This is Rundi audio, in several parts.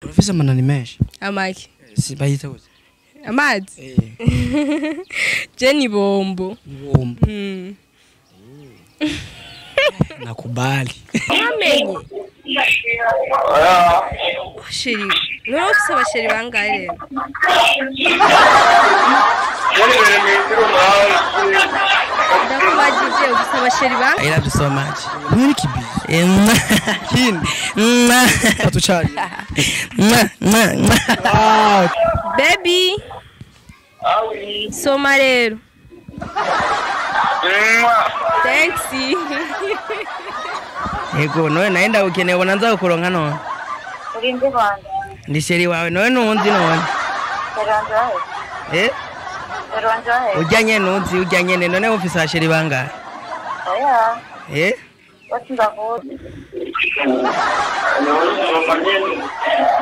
Urafise amanani menshi. Amaki. Si bayita gute? Amazi. Jenny Bombo. Bombo. Nakubali. Amenye. Cheri. No ufise abasheri bangahe rero? Ndakubajije ufise abasheri bangahe? I love you so much. Mwiri kibi. Kindi. Tatu Cheri. Baby. Soma rero. Thanks. Ego nowe naenda ukeneye bonanza kukuronka none. Urinde bande. Ndi Cheri wawe nowe nundi none. Teranzahe. Teranzahe. Ujanye nuzi ujanye none ufise abasheri bangahe? Oya. Watindaho.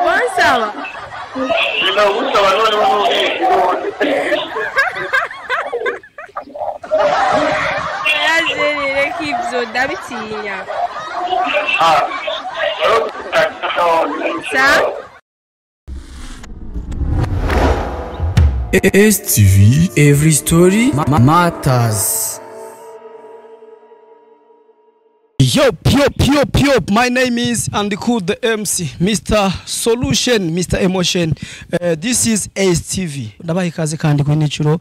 Wansaba. Nina usaba none Yazerere kibyo ndabitinya. Sa? STV, every story matters. Yup. My name is Andy Cool, the MC, Mr. Solution, Mr. Emotion. This is STV. Ndabaha ikaze kandi kuri nicuro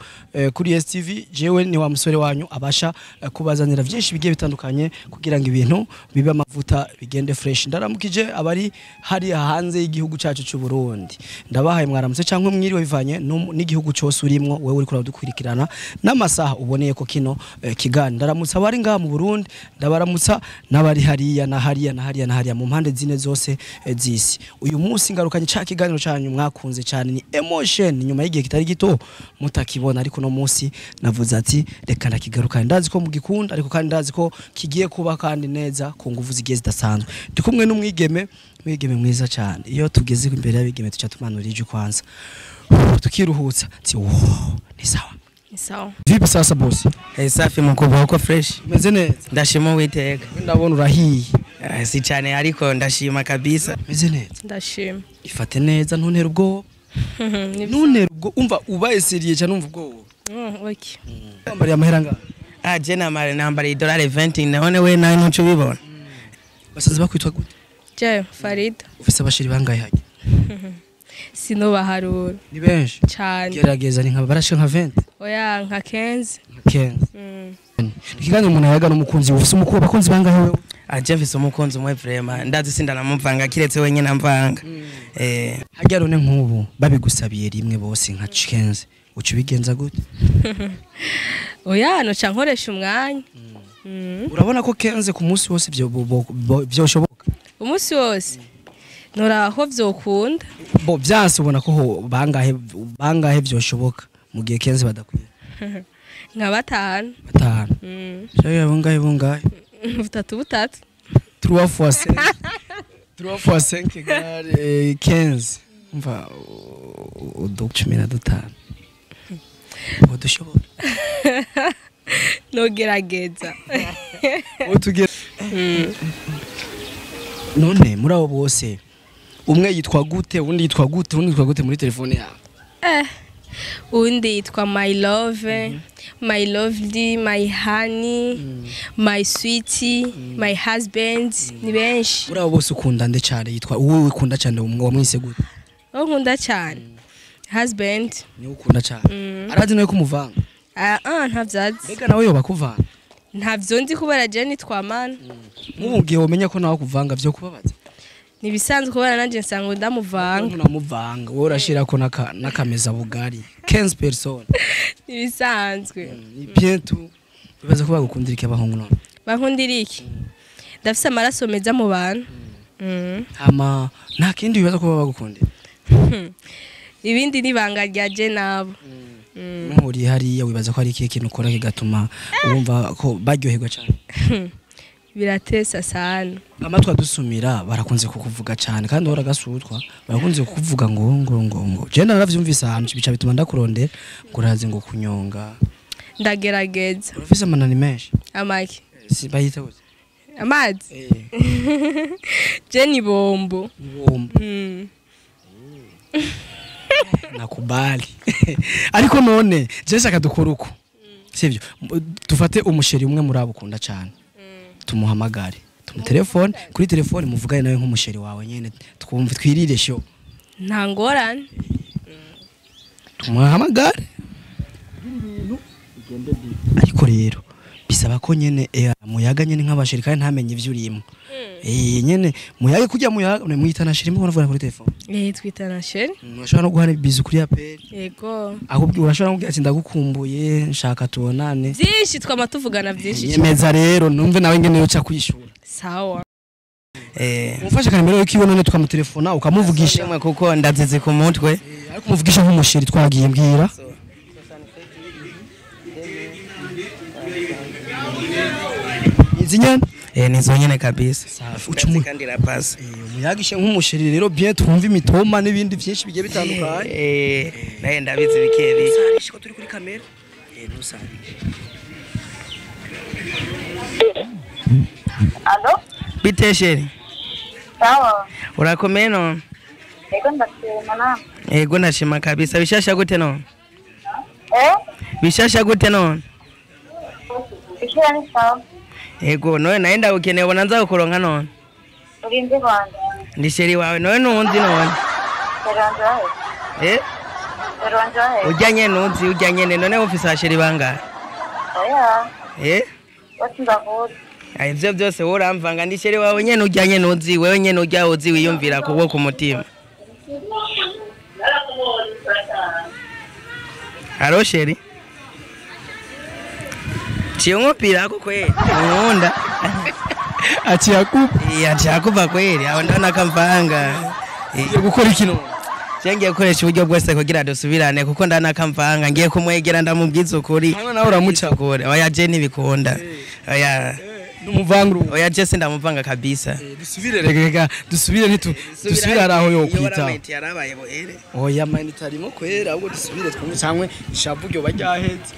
kuri STV. Jewe ni wa musore wanyu abasha kubazanira byinshi bigiye bitandukanye kugira ngo ibintu bibe amavuta bigende fresh. Ndaramukije abari hari hanze y'igihugu cyacu cy'u Burundi. Ndabahaye mwaramutse cyangwa mwiriwe bivanye n'igihugu cyose urimo wewe uri kuradukurikirana n'amasaha uboneye ko kino kigani. Ndaramutse abari ngaha mu Burundi, ndabaramutsa nabari hariya na hariya mu mpande zine zose zisi. Uyu munsi ngarukanye ca kiganiro cyanyu mwakunze cyane ni Emotion, nyuma y'igihe kitari gito mutakibona, ariko no munsi navuze ati reka ndakigarukanye. Ndazi ko mugikunda ariko kandi ndazi ko kigiye kuba kandi neza ku nguvu zigiye zidasanzwe. Ndi kumwe n'umwigeme mwiza cyane. Iyo tugeze imbere y'abigeme tuca tumanurije kwanza tukiruhutsa ati ni sawa. Sawa. Vipi sasa Bose? Safi mukubwa uko fresh. Meze neza? Ndashima Uwiteka. Ndabona urahiye. Si cyane ariko ndashima kabisa. Meze neza? Ndashima. Ifate neza ntuntere ubwo. Ntuntere ubwo umva ubaye seriye cyane umva ubwo. Okay. Ambari amahera nga. Je nambari $20 none we nawe ntuco bibona. Basaza bakwitwa gute? Je Farida. Ufise abashiri bangahe haje? Sino baharura. Ni benshi. Cyane. Gerageza ni nka barashe nka 20. Oya nka 15. 15. Ikiganiro umuntu yaga n'umukunzi ufise umukuru bakunzi bangahe wewe? Je mfise umukunzi umwe vraiment ndazi sindanamuvanga kiretse wenyine amvanga. Hajya rone nk'ubu babigusabiye rimwe bose nka 15. Ucu bigenza gute? Oya no cankoresha umwanya. Urabona ko 15 ku munsi wose byoshoboka? Umunsi wose. Noraho vyokunda. Bo byanse ubona ko bangahe byoshoboka mu gihe 15 badakwiye. Nka batanu. Shayo bungahe. Butatu. 3 fois 5 égale 15. Umva udukimira dutanu. Udushobora. No gerageza. Utugera. None muri abo bose umwe yitwa gute undi yitwa gute muri telefone yawe? Undi yitwa my love, my lovely, my honey, my sweetie, my husband, ni benshi. Muri abo bose ukunda nde cyane yitwa wowe ukunda cyane umwe wamwise gute? Nkunda cyane. Husband. Ni ukunda cyane. Arazi nawe kumuvanga? Ntavyazi. Mbega nawe yoba kuvanga? Ntavyo ndi kubera je nitwamana. Mubugiye umenya ko nawe kuvanga byo kubabaza. Nibisanzwe kubera nanje nsanga ndamuvanga. Unamuvanga wowe urashira ko nakameza bugari 15 personnes. Nibisanzwe. Ni bientôt. Bibaza ko bagukundira iki abahungu none? Bankundira iki? Ndafise amaraso meza mu bantu. Hama nta kindi bibaza ko bagukundira. Ibindi nibanga rya je nabo. Muri hariya wibaza ko ari ikihe kintu ukora kigatuma wumva ko baryoherwa cyane? Biratesa sana. Amatwa dusumira barakunze kukuvuga cyane kandi horagasutwa barakunze kukuvuga ngo je naravyumvise ahantu bica bituma ndakurondera nguraze ngo kunyonga. Ndagerageza. Urafise amanani menshi? Amaki. Si bayita gute? Amazi. Jenny Bombo. nakubali ariko none Jesse akadukora uko sivyo dufate umusheri umwe muri abukunda cyane tumuhamagare tumutelefone kuri telefone muvugane nawe nk'umusheri wawe nyene twumve twirire sho nta ngorane tumuhamagare ariko rero bisaba ko nyene muyaga nyene nk'abasheri kandi ntamenye ivyo urimo nyene muyaga kujya muyaga mwitana sheri mubona kuri telefone twitana sheri urashobora no guhana bizu kuri apel yego ahubwo urashobora no kugira ati ndagukumbuye nshaka tubonane byinshi twama tuvugana byinshi yemeza rero numve nawe ngene yo cyakwishyura sawa umufashe kanimero yo kibona ne tukamutelefona ukamuvugisha mwe kuko ndazize ku mutwe ariko muvugisha nk'umusheri twagiye mbwira izinyana nizo nyene kabisa ucumu kandi rapasi umuyagishe nk'umusheri rero bien twumva imitoma n'ibindi byinshi bigiye bitandukanye naye ndabizi bikeri sarishe ko turi kuri kamera ntusarishe Allo? bite sheri Sawa. urakomeye none Ego ndashima na. yego ndashima kabisa bishasha gute none bishasha gute none Bishira ni sawa. yego none naenda ukeneye bona nza kuronka none Urinde Rwanda. ndi sheri wawe none nunzi none Rwanda. Rwanda. ujyanye nunzi ujyanye none ufise sheri bangahe Oya. Wati ndakuri. ivyo byose wowe uramvanga ndi sheri wawe nyene ujyanye nunzi wewe nyene ujya uzi wiyumvira kubwo ku mutima haro sheri Chiongopira ko kweli. Nkunda. Achiakupa kweli. Abandana kamvanga. Ngiye gukora ikino. Cengiye gukoresha uburyo bwose kugira dusubirane kuko ndana kamvanga ngiye kumwegera ndamubwiza ukuri. Hano nawe uramuca kure. Oya je nibikunda. Oya numuvanguru. Oya je sindamuvanga kabisa. Dusubire rega dusubire nitu dusubire araho yo kwita. Oya mani tarimo kwera ahubwo dusubire twumwe cyangwe ishavugo bajyahetse.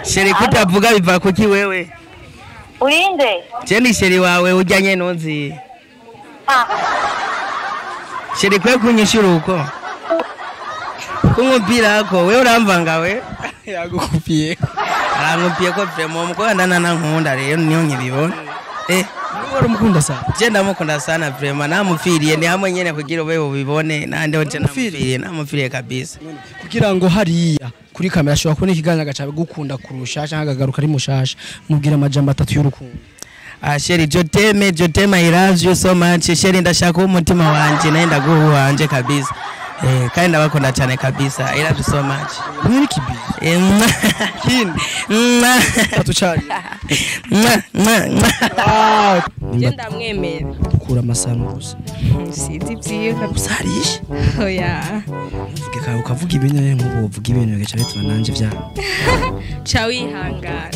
Cheri kutavuga biva kuki wewe? Urinde? Cheri sheri wawe ujyanye nunzi. Ah. Cheri kwe kunyishura uko. Kumupira ko wewe uramvanga we? Yagukupiye. Arangupiye ko premo muko ndana nankunda rero niyo nkibibona. Wari mukunda sana. Je ndamukunda sana prema namufiriye ni hamwe nyene kugira ube ubibone nande onje namufiriye namufiriye kabisa. Kugira ngo hariya kuri kamera ashobora kubona ikiganza gacabe gukunda kurushasha nkagagaruka ari mushasha mubwira amajambo 3 y'urukundo. Cheri joteme I love you so much. Cheri ndashaka umutima wanje naenda guhu wanje kabisa. Kandi ndabakunda cyane kabisa. I love you so much. Mwiri kibi. Kin. Atuchari. Genda mwemera. Kura amasano gusa. Sidi byiyo kabusarisha. Oya. Uvuge ka ukavuga ibintu nk'ubu uvuga ibintu bigaca bituma nanje bya. Cha wihangana.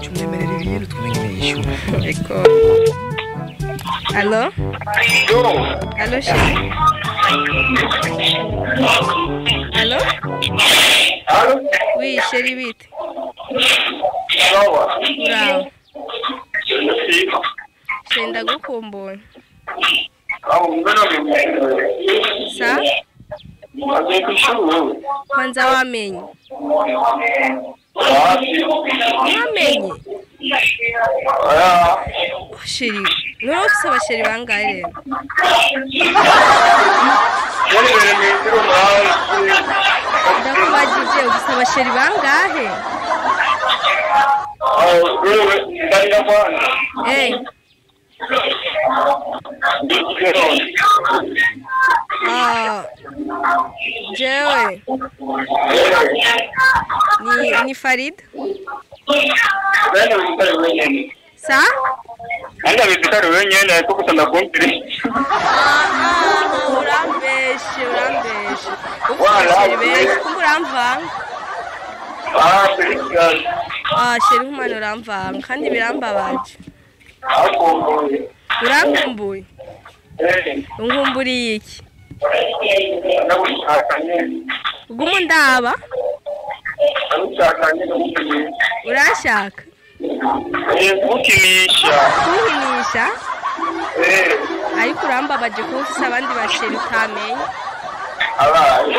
Tumwemerera ibintu twamenye yishyura. Eko. Allo? Allo chérie. Allo? Allo? Oui, chérie, vite. Sawa. Bravo. Senda gukumbura. Sa? Kwanza wamenye. Wamenye? Chérie, nuri ufise abasheri bangahe rero? Ndakubajije ufise abasheri bangahe? Jewe ni Farid? Sa? Anda bizikari wenyene kuko ndakumbiri. Urambeshe. Uramvanga. Sheri humana uramvanga kandi birambabaje. akumbuye. Urankumbuye? Unkumburiye iki? Nagushakanye. Ugumu ndaba? Nagushakanye n'umukinisha. Urashaka? Gukinisha. Kunkinisha? Ariko urambabaje ko ufise abandi basheri utamenye. Abaye.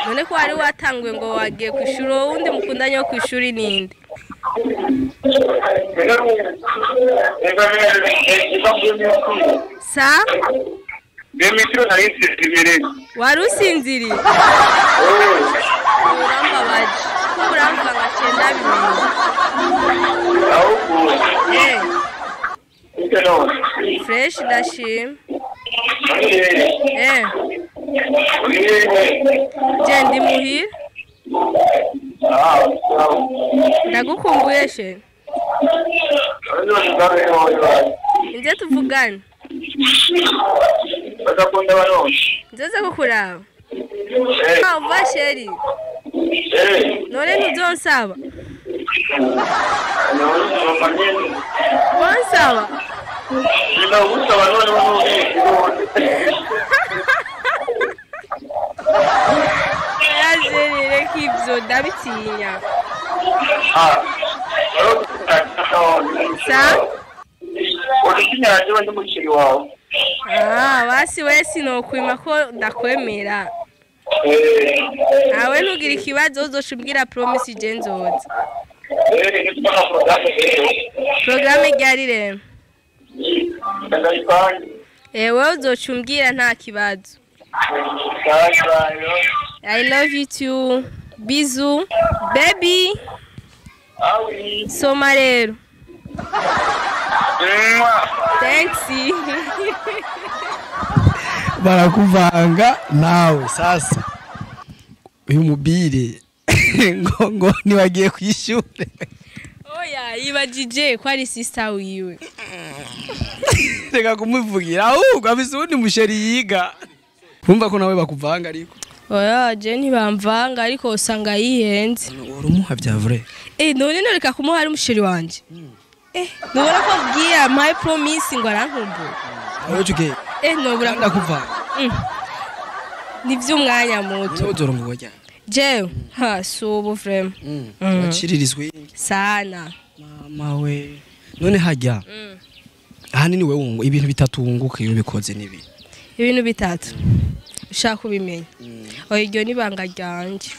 None ko wari watanguye ngo wagiye ku ishuri, wundi mukundanye wo ku ishuri ninde? Sa? Demetrio narisinziriye. Wari usinziriye? Urambabaje. Uramva nka cyenda bibiri. Fresh ndashima. Je ndi muhira. Ndagukumbuye she. Nje tuvugane. Bakakunda barone. Nzoze kukuraba. Uva Cheri. None ntuzonsaba. Wansaba. Yazerere kibyo ndabitinya. Sa? Urikinyaje wende mushiri wawe. Basi wese nokwima ko ndakwemera. Awe ntugira ikibazo uzocumbwira promise je nzoza. Programme ryari rero? Wewe uzocumbwira nta kibazo. I love you too. Bisous. Baby. Soma rero. Thanks. Barakuvanga nawe sasa. Uyu mubire ngo nibagiye kwishure. Oya, ibajije ko ari sister wiwe. Reka kumuvugira ahubwo abise undi musheri yiga. Kumva ko nawe bakuvanga ariko. Oya, je ntibamvanga ariko usanga yihenze. Urumuha bya vrai. None reka kumuha ari umusheri wanje. Nubura ko bwiya my promise ngo arankumbuye. Ojuke. Nubura ndakuvanga. Nivyo umwanya muto. Uzorongo wajya. Je, subu frame. Bachiririzwe sana. Mama we. None hajya. Ahanini we wungu ibintu bitatu wunguka iyo bikoze nibi. Ibintu bitatu. Ushaka kubimenya. Oya iryo nibanga ryanje.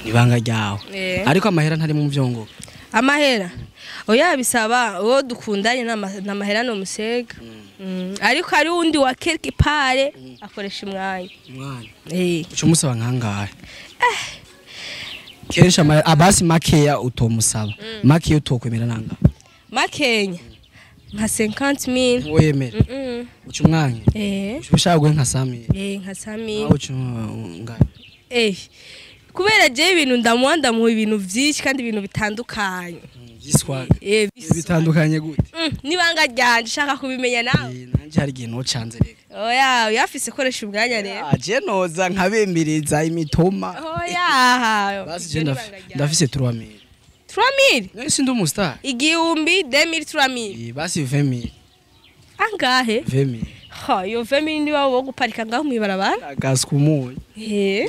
Ibanga ryawe. Ariko amahera ntari mu vyongo. Amahera. Oya bisaba uwo dukundanye n'amahera no musega. Ariko ari undi wa quelque part akoresha umwanya. Uco musaba nkangahe? Kenshi abasi makeya utomusaba. Makeya utokwemera nanga. Makenya. Nka 50,000. Wemera. Uco umwanya? Ushaka gwe nka 100,000. Nka 100,000. Uco ngahe? Kubera je ibintu ndamuhanda mu ibintu vyinshi kandi ibintu bitandukanye. Giswaga. Bitandukanye gute? Nibanga ryanje shaka kubimenya nawe. Nanje hari igihe nocanze reka. Oya, yafise koresha umwanya rero. Je noza nkabembereza imitoma. Oya. Basi je ndafise 3,000. 3,000? Nese ndi umustar. Igihumbi 2,000 3,000. Basi 20,000. Angahe? 20,000. Yo 20,000 niba wo guparika ngaho mwibarabara? Agasumuye.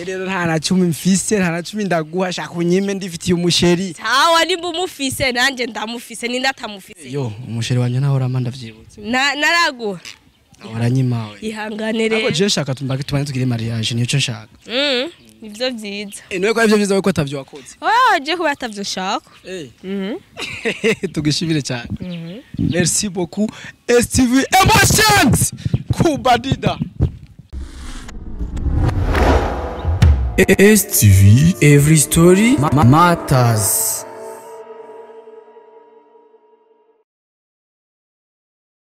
Rero nta na 10 mfise, nta na 10 ndaguha shaka unyime ndifitiye umusheri. Sawa nimba umufise nanje ndamufise ninda atamufise. Yo, umusheri wanje naho ramanda vyibutse. Naraguha. Waranyimawe. Ihangane rero. Ako je nshaka tumbake tubane tugire mariage nico nshaka. Nivyo vyiza. Niwe ko ivyo vyiza ko atavyo wakoze. Je ko atavyo shaka. Tugishimire cyane. Merci beaucoup. STV Emotions. Kubadida. STV, every story matters.